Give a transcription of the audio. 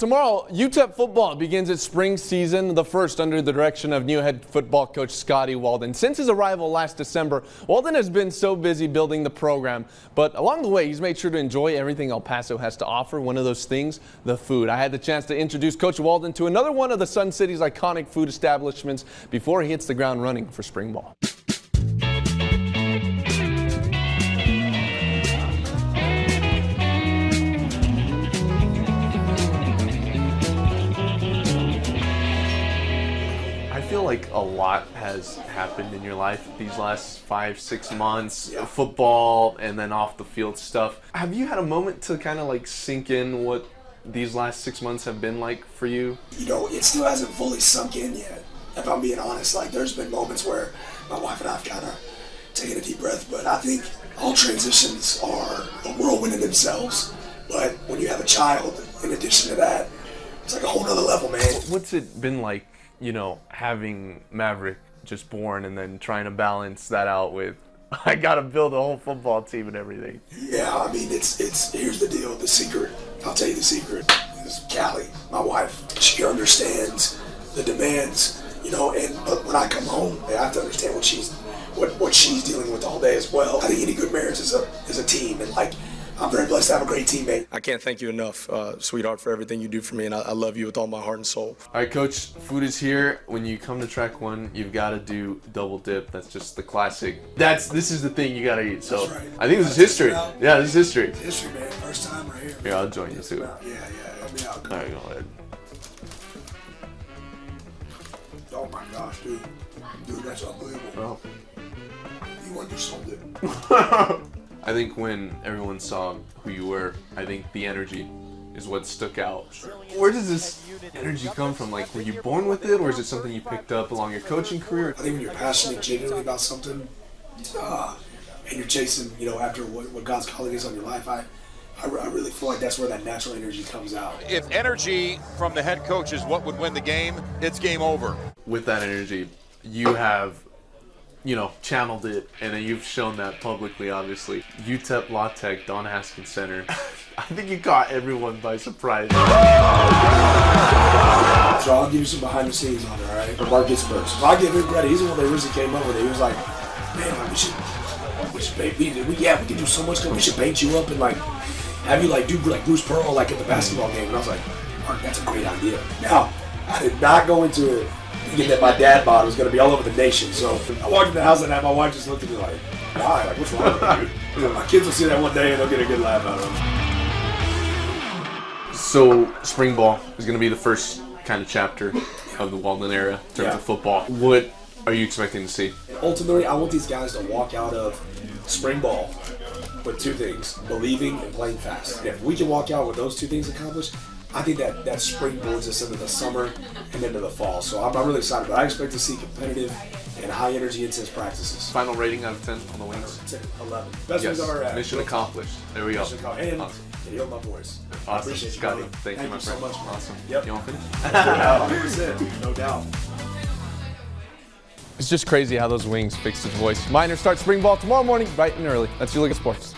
tomorrow, UTEP football begins its spring season, the first under the direction of new head football coach Scotty Walden. Since his arrival last December, Walden has been so busy building the program, but along the way, he's made sure to enjoy everything El Paso has to offer. One of those things, the food. I had the chance to introduce Coach Walden to another one of the Sun City's iconic food establishments before he hits the ground running for spring ball. I feel like a lot has happened in your life these last 5-6 months, football and then off the field stuff. Have you had a moment to kind of like sink in what these last 6 months have been like for you? You know, it still hasn't fully sunk in yet, if I'm being honest. Like, there's been moments where my wife and I have kind of taken a deep breath, but I think all transitions are a whirlwind in themselves. But when you have a child, in addition to that, it's like a whole nother level, man. What's it been like, you know, having Maverick just born and then trying to balance that out with, I got to build a whole football team and everything? Yeah, I mean, it's here's the deal, the secret. I'll tell you the secret. Is Callie, my wife, she understands the demands, you know, but when I come home, I have to understand what she's dealing with all day as well. I think any good marriage is a team, and like, I'm very blessed to have a great teammate. I can't thank you enough, sweetheart, for everything you do for me, and I love you with all my heart and soul. All right, Coach, food is here. When you come to Track 1, you've got to do double dip. That's just the classic. This is the thing you got to eat. So right. I think this is history. Yeah, this is history. It's history, man. First time right here. Yeah, I'll join you too. Yeah, help me out. All right, go ahead. Oh my gosh, dude, that's unbelievable. Oh. You undersold it. I think when everyone saw who you were, I think the energy is what stuck out. Where does this energy come from? Like, were you born with it, or is it something you picked up along your coaching career? I think when you're passionate genuinely about something, and you're chasing, you know, after what God's calling is on your life, I really feel like that's where that natural energy comes out. If energy from the head coach is what would win the game, it's game over. With that energy, you have, you know, channeled it, and then you've shown that publicly, obviously. UTEP La Tech, Don Haskins Center. I think you caught everyone by surprise. So I'll give you some behind the scenes on it, all right? Mark gets first. So I'll give him credit. He's the one that originally came up with it. He was like, man, like, we should paint, we can do so much good. We should paint you up and like have you like do like Bruce Pearl like at the basketball game. And I was like, Mark, that's a great idea. Now, I did not go into it thinking that my dad bod was going to be all over the nation. So I walked in the house and my wife just looked at me like, why? Like, what's wrong with you? You know, my kids will see that one day and they'll get a good laugh out of them. So spring ball is going to be the first kind of chapter of the Walden era in terms of football. What are you expecting to see? Ultimately, I want these guys to walk out of spring ball with two things: believing and playing fast. And if we can walk out with those two things accomplished, I think that springboards us into the summer and into the fall. So I'm really excited. But I expect to see competitive and high energy intense practices. Final rating out of 10 on the wings? 11. Best wings I've ever had. Mission accomplished. There we go. And awesome. You heard my voice. Awesome. Scotty. Scotty, thank you, my so friend. much, man. Awesome. Yep. You want to finish? 100%. No doubt. It's just crazy how those wings fixed his voice. Miners start spring ball tomorrow morning, bright and early. That's your look at sports.